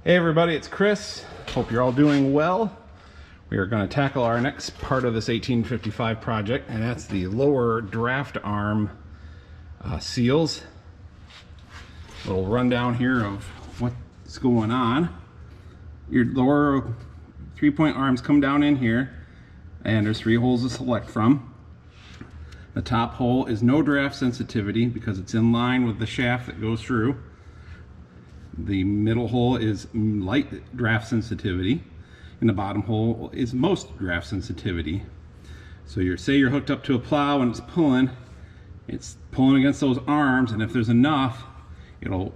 Hey everybody, it's Chris. Hope you're all doing well. We are going to tackle our next part of this 1855 project, and that's the lower draft arm seals. A little rundown here of what's going on. Your lower 3-point arms come down in here, and there's 3 holes to select from. The top hole is no draft sensitivity because it's in line with the shaft that goes through. The middle hole is light draft sensitivity, and the bottom hole is most draft sensitivity. So say you're hooked up to a plow and it's pulling against those arms, and if there's enough, it'll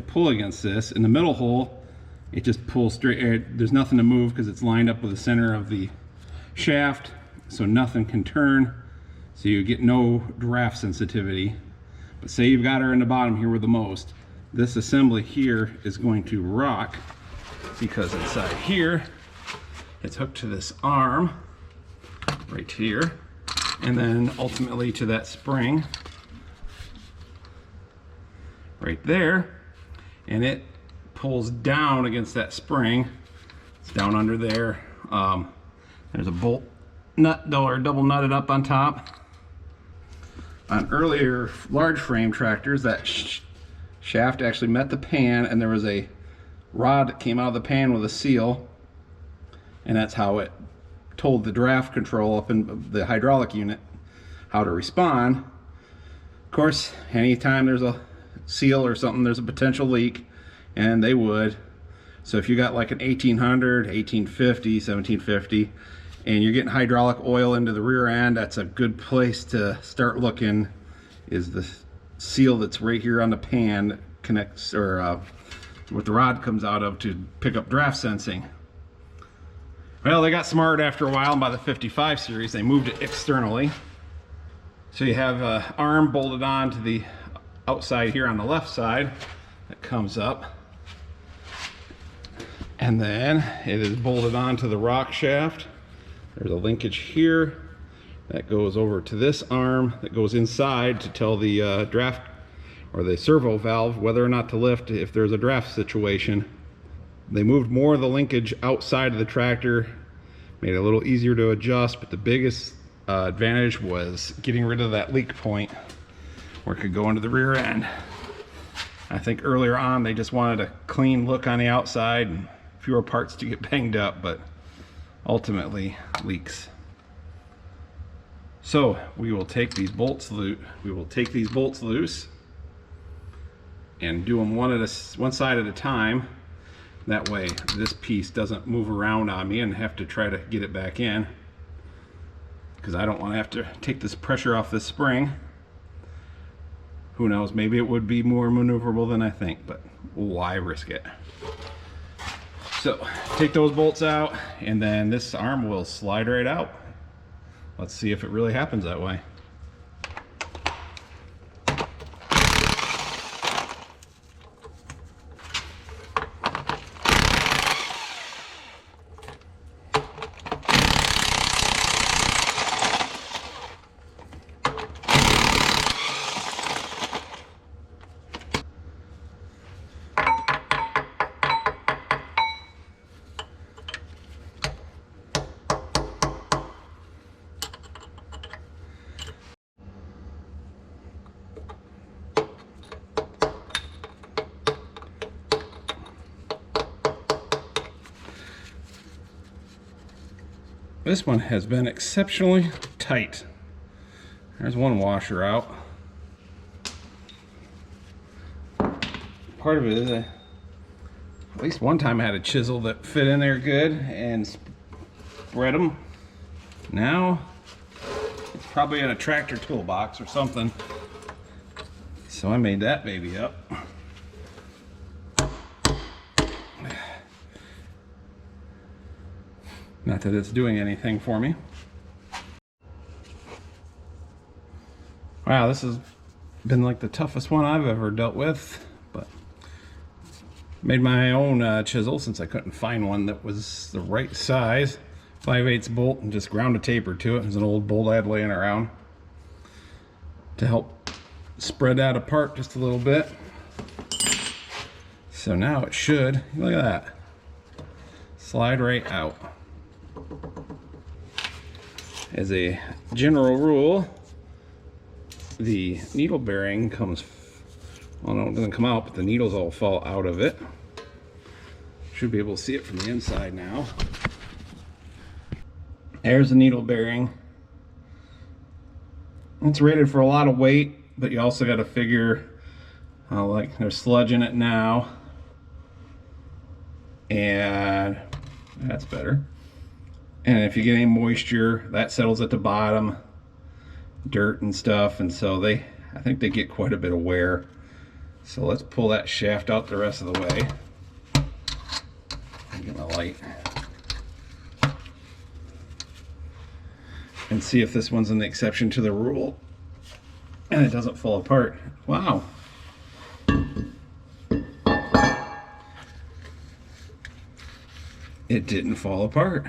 pull against this. In the middle hole, it just pulls straight. There's nothing to move because it's lined up with the center of the shaft, so nothing can turn. So you get no draft sensitivity. But say you've got her in the bottom here with the most. This assembly here is going to rock because inside here it's hooked to this arm right here, and then ultimately to that spring right there, and it pulls down against that spring. It's down under there. There's a bolt nut or double nutted up on top. On earlier large frame tractors, that shaft actually met the pan, and there was a rod that came out of the pan with a seal, and that's how it told the draft control up in the hydraulic unit how to respond. Of course, anytime there's a seal or something, there's a potential leak, and they would. So if you got like an 1800, 1850, 1750, and you're getting hydraulic oil into the rear end, that's a good place to start looking. Is the seal that's right here on the pan that connects, or what the rod comes out of to pick up draft sensing. Well, they got smart after a while, and by the 55 series they moved it externally. So you have an arm bolted on to the outside here on the left side that comes up, and then it is bolted onto the Rockshaft. There's a linkage here that goes over to this arm that goes inside to tell the draft or the servo valve whether or not to lift if there's a draft situation. They moved more of the linkage outside of the tractor, made it a little easier to adjust, but the biggest advantage was getting rid of that leak point where it could go into the rear end. I think earlier on they just wanted a clean look on the outside and fewer parts to get banged up, but ultimately leaks. So we will take these bolts loose. And do them one side at a time. That way this piece doesn't move around on me and have to try to get it back in, because I don't want to have to take this pressure off this spring. Who knows, maybe it would be more maneuverable than I think, but why risk it? So take those bolts out, and then this arm will slide right out. Let's see if it really happens that way. This one has been exceptionally tight. There's one washer out. Part of it is at least one time I had a chisel that fit in there good and spread them. Now it's probably in a tractor toolbox or something. So I made that baby up. Not that it's doing anything for me. Wow, this has been like the toughest one I've ever dealt with, but made my own chisel since I couldn't find one that was the right size. 5/8 bolt, and just ground a taper to it. There's an old bolt I had laying around to help spread that apart just a little bit. So now it should, look at that, slide right out. As a general rule, the needle bearing comes, well, no, it doesn't come out, but the needles all fall out of it. Should be able to see it from the inside now. There's the needle bearing. It's rated for a lot of weight, but you also got to figure, like there's sludge in it now. And that's better. And if you get any moisture, that settles at the bottom, dirt and stuff, and so I think they get quite a bit of wear. So let's pull that shaft out the rest of the way. Get my light. And see if this one's an exception to the rule. And it doesn't fall apart. Wow. It didn't fall apart.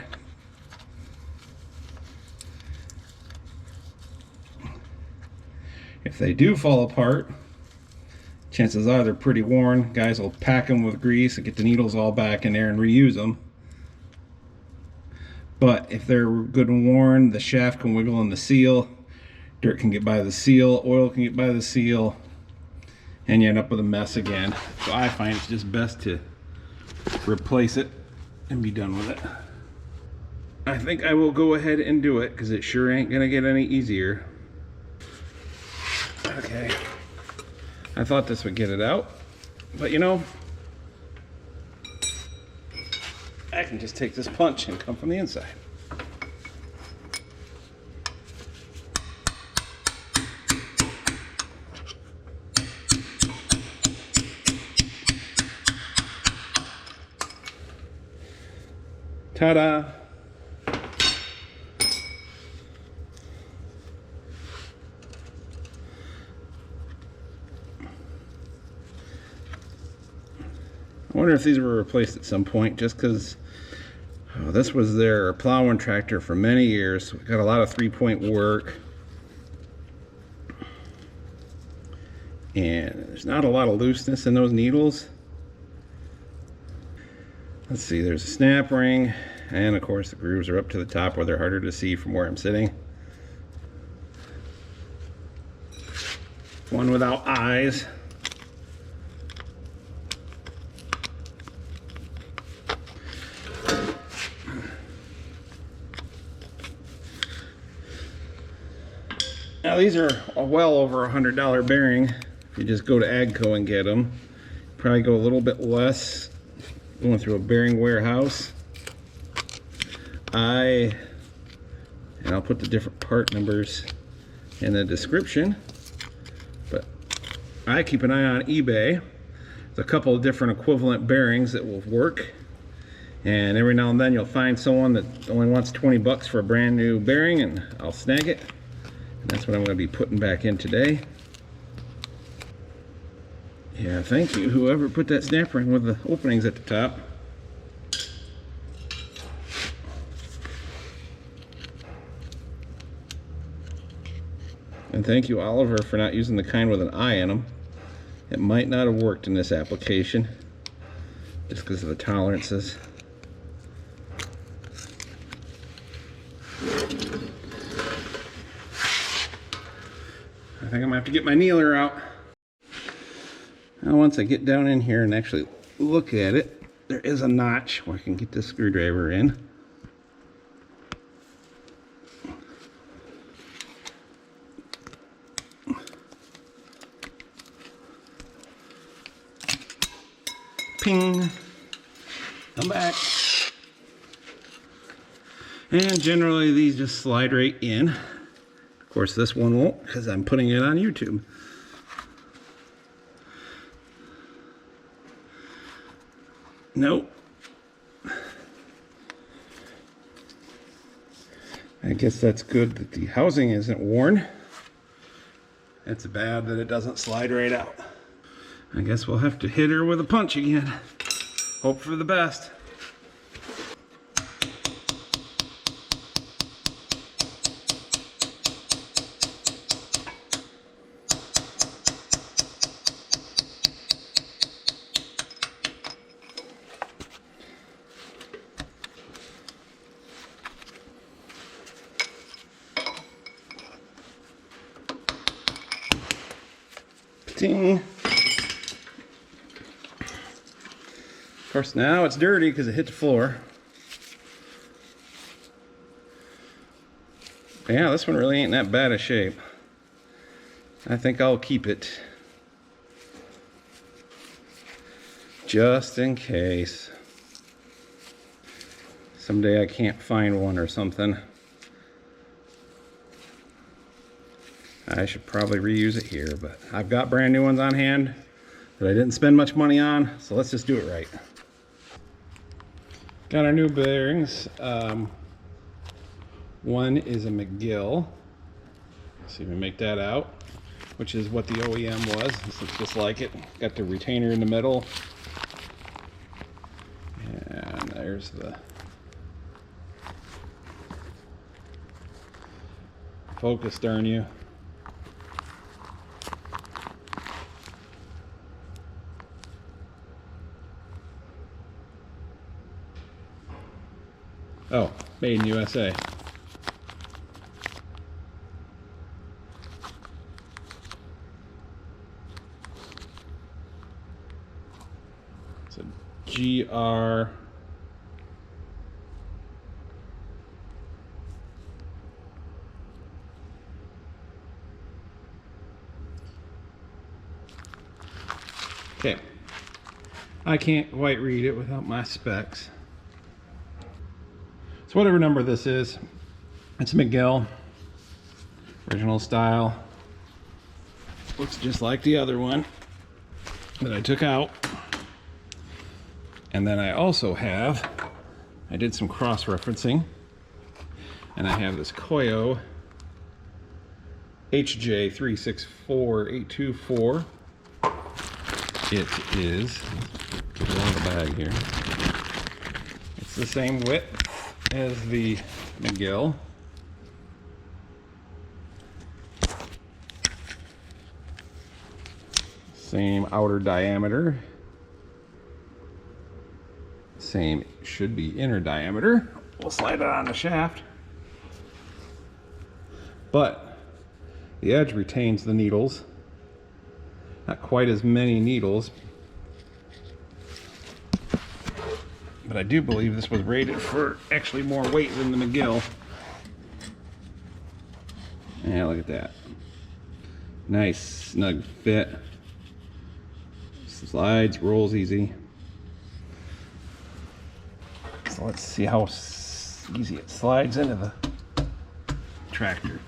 If they do fall apart, chances are they're pretty worn. Guys will pack them with grease and get the needles all back in there and reuse them. But if they're good and worn, the shaft can wiggle in the seal, dirt can get by the seal, oil can get by the seal, and you end up with a mess again. So I find it's just best to replace it and be done with it. I think I will go ahead and do it because it sure ain't gonna get any easier. Okay. I thought this would get it out, but you know, I can just take this punch and come from the inside. Ta-da! I wonder if these were replaced at some point, just because this was their plowing tractor for many years. We got a lot of 3-point work, and there's not a lot of looseness in those needles. Let's see, there's a snap ring, and of course the grooves are up to the top where they're harder to see from where I'm sitting. One without eyes. Now these are well over $100 bearing. If you just go to AGCO and get them, probably go a little bit less going through a bearing warehouse. And I'll put the different part numbers in the description, but I keep an eye on eBay. There's a couple of different equivalent bearings that will work, and every now and then you'll find someone that only wants 20 bucks for a brand new bearing, and I'll snag it. And that's what I'm going to be putting back in today. Yeah, thank you, whoever put that snap ring with the openings at the top. And thank you, Oliver, for not using the kind with an eye in them. It might not have worked in this application, just because of the tolerances. I think I'm gonna have to get my kneeler out. Now once I get down in here and actually look at it, there is a notch where I can get this screwdriver in. Ping. Come back. And generally these just slide right in. Of course this one won't because I'm putting it on YouTube. Nope. I guess that's good that the housing isn't worn. It's bad that it doesn't slide right out. I guess we'll have to hit her with a punch again. Hope for the best. Ting. Of course, now it's dirty because it hit the floor. Yeah, this one really ain't that bad a shape. I think I'll keep it. Just in case. Someday I can't find one or something. I should probably reuse it here, but I've got brand new ones on hand that I didn't spend much money on, so let's just do it right. Got our new bearings. One is a McGill. See if we make that out, which is what the OEM was. This looks just like it. Got the retainer in the middle. And there's the focus, darn you. Oh, made in USA. It's a GR. Okay. I can't quite read it without my specs. So whatever number this is, it's a McGill, original style. Looks just like the other one that I took out. And then I also have, I did some cross-referencing, and I have this Koyo HJ364824. It is, get it out of the bag here. It's the same width as the McGill. Same outer diameter. Same should be inner diameter. We'll slide it on the shaft. But the edge retains the needles. Not quite as many needles. But I do believe this was rated for actually more weight than the McGill. Yeah, look at that. Nice snug fit. Slides, rolls easy. So let's see how easy it slides into the tractor.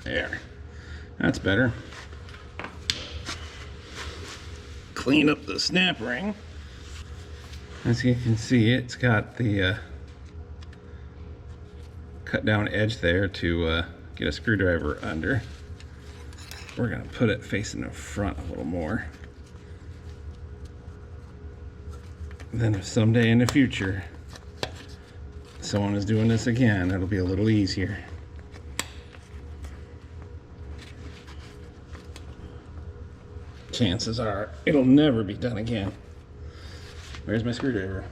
There, that's better. Clean up the snap ring. As you can see, it's got the cut down edge there to get a screwdriver under. We're gonna put it facing the front a little more. Then if someday in the future someone is doing this again, it'll be a little easier. Chances are it'll never be done again. Where's my screwdriver?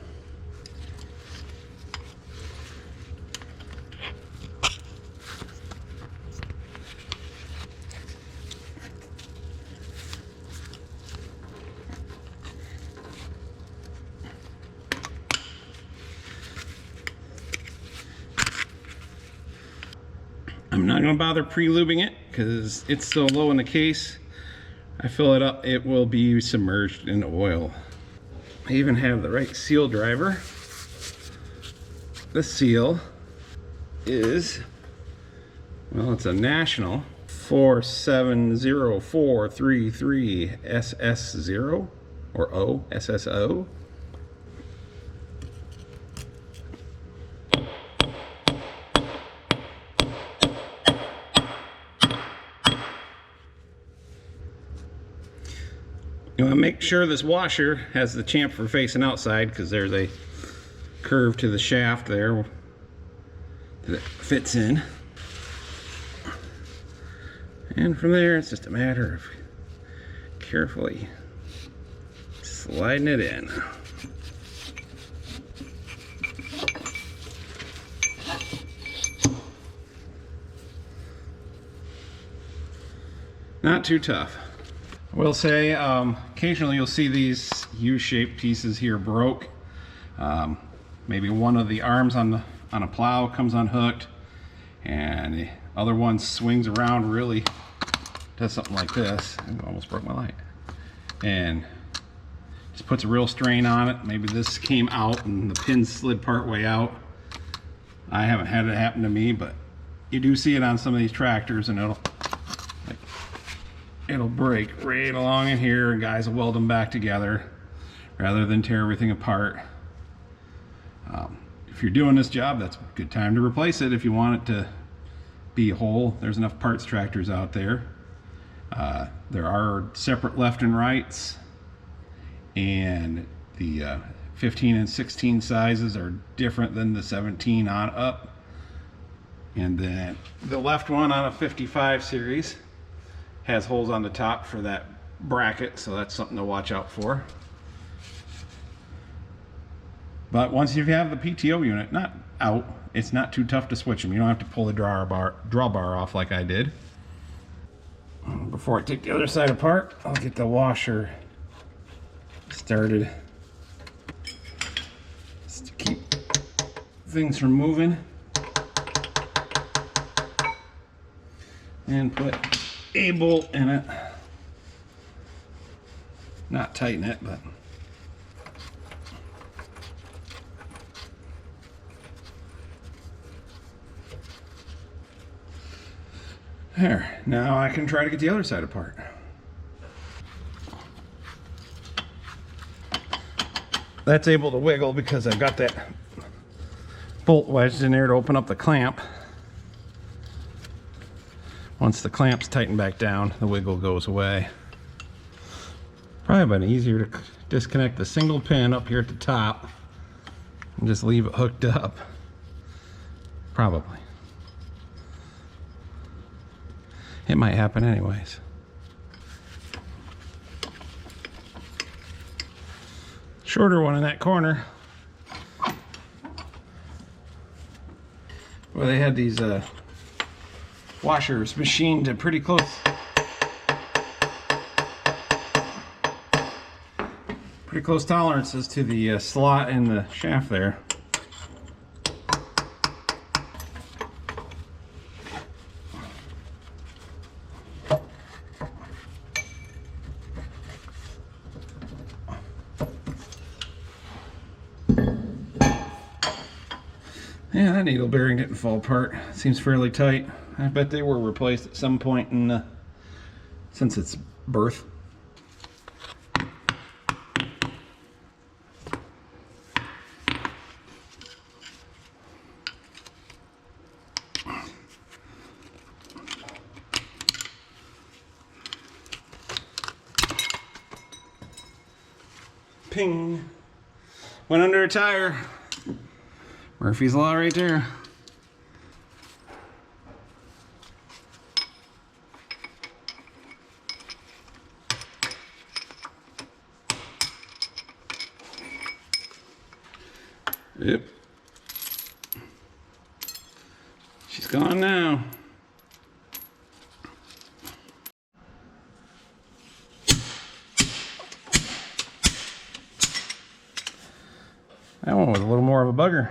I'm not going to bother pre-lubing it because it's so low in the case. I fill it up, it will be submerged in oil. I even have the right seal driver. The seal is, well, it's a national 470433 SS0 or O, SSO. You want to make sure this washer has the chamfer facing outside because there's a curve to the shaft there that it fits in. And from there, it's just a matter of carefully sliding it in. Not too tough. I will say, occasionally you'll see these U-shaped pieces here broke. Maybe one of the arms on a plow comes unhooked, and the other one swings around, really does something like this. I almost broke my light. And just puts a real strain on it. Maybe this came out and the pin slid part way out. I haven't had it happen to me, but you do see it on some of these tractors, and it'll break right along in here, and guys will weld them back together rather than tear everything apart. If you're doing this job, that's a good time to replace it if you want it to be whole. There's enough parts tractors out there. There are separate left and rights, and the 15 and 16 sizes are different than the 17 on up. And then the left one on a 55 series has holes on the top for that bracket, so that's something to watch out for. But once you have the PTO unit not out, it's not too tough to switch them. You don't have to pull the drawbar off like I did. Before I take the other side apart, I'll get the washer started just to keep things from moving, and put a bolt in it. Not tighten it, but there. Now I can try to get the other side apart. That's able to wiggle because I've got that bolt wedged in there to open up the clamp. Once the clamp's tightened back down, the wiggle goes away. Probably been easier to disconnect the single pin up here at the top and just leave it hooked up. Probably. It might happen anyways. Shorter one in that corner. Well, they had these washers machined to pretty close tolerances to the slot in the shaft there. Yeah, that needle bearing didn't fall apart. It seems fairly tight. I bet they were replaced at some point in since its birth. Ping! Went under a tire. Murphy's Law right there. Yep. She's gone now. That one was a little more of a bugger.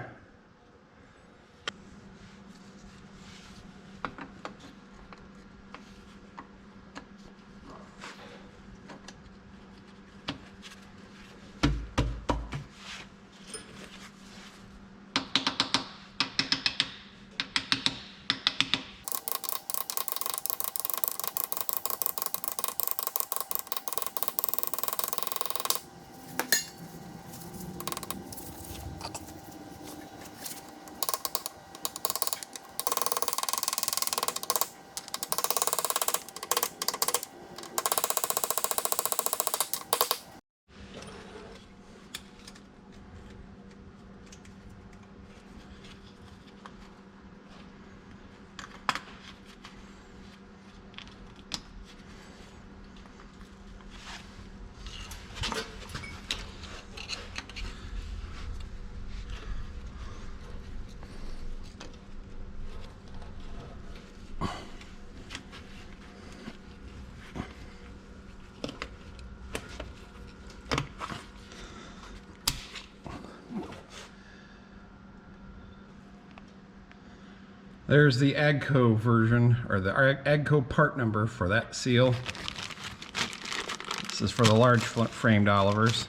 There's the AGCO version, or the AGCO part number for that seal. This is for the large framed Olivers.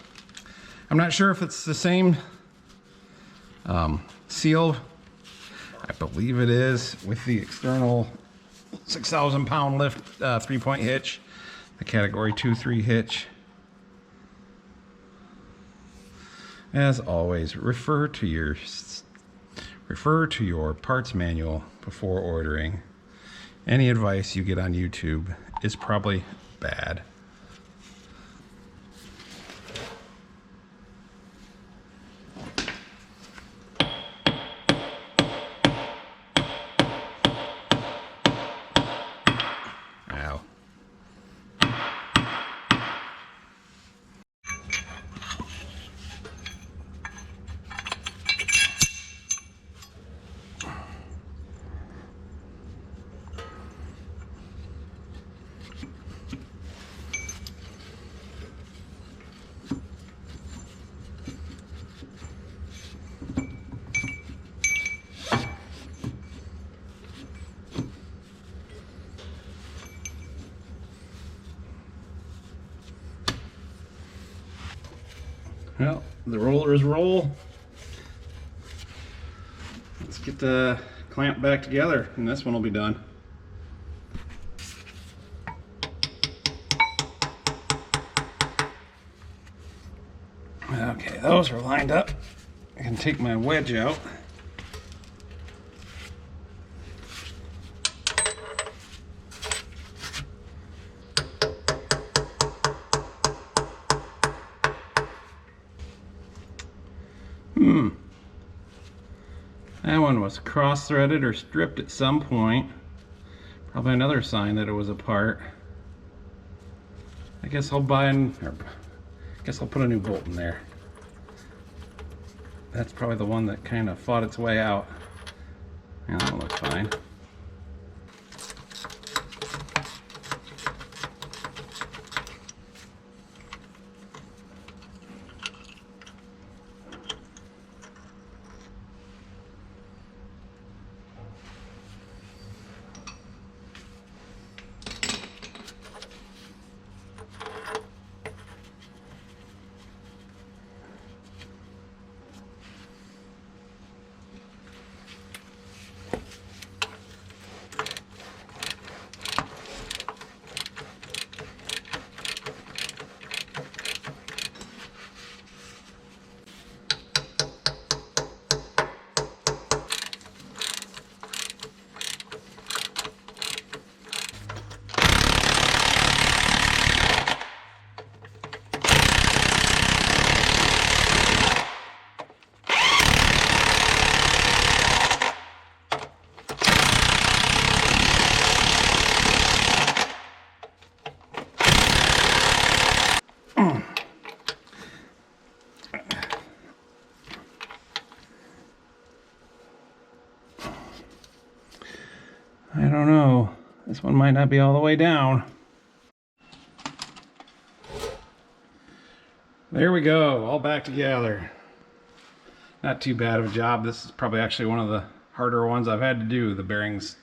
I'm not sure if it's the same seal. I believe it is, with the external 6,000 pound lift 3-point hitch, the category 2-3 hitch. As always, refer to your parts manual before ordering. Any advice you get on YouTube is probably bad. Ow. Well, the rollers roll. Let's get the clamp back together, and this one will be done. Okay, those are lined up. I can take my wedge out. That one was cross-threaded or stripped at some point. Probably another sign that it was a part. I guess I'll put a new bolt in there. That's probably the one that kind of fought its way out. Yeah, that one looks fine. I don't know. This one might not be all the way down. There we go, all back together. Not too bad of a job. This is probably actually one of the harder ones I've had to do. The bearings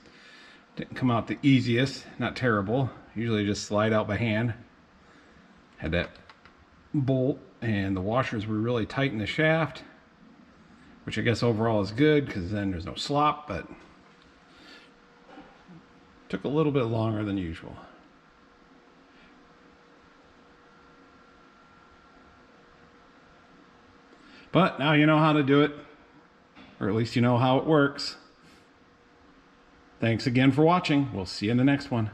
didn't come out the easiest, not terrible. Usually just slide out by hand. Had that bolt, and the washers were really tight in the shaft, which I guess overall is good because then there's no slop, but took a little bit longer than usual. But now you know how to do it, or at least you know how it works. Thanks again for watching. We'll see you in the next one.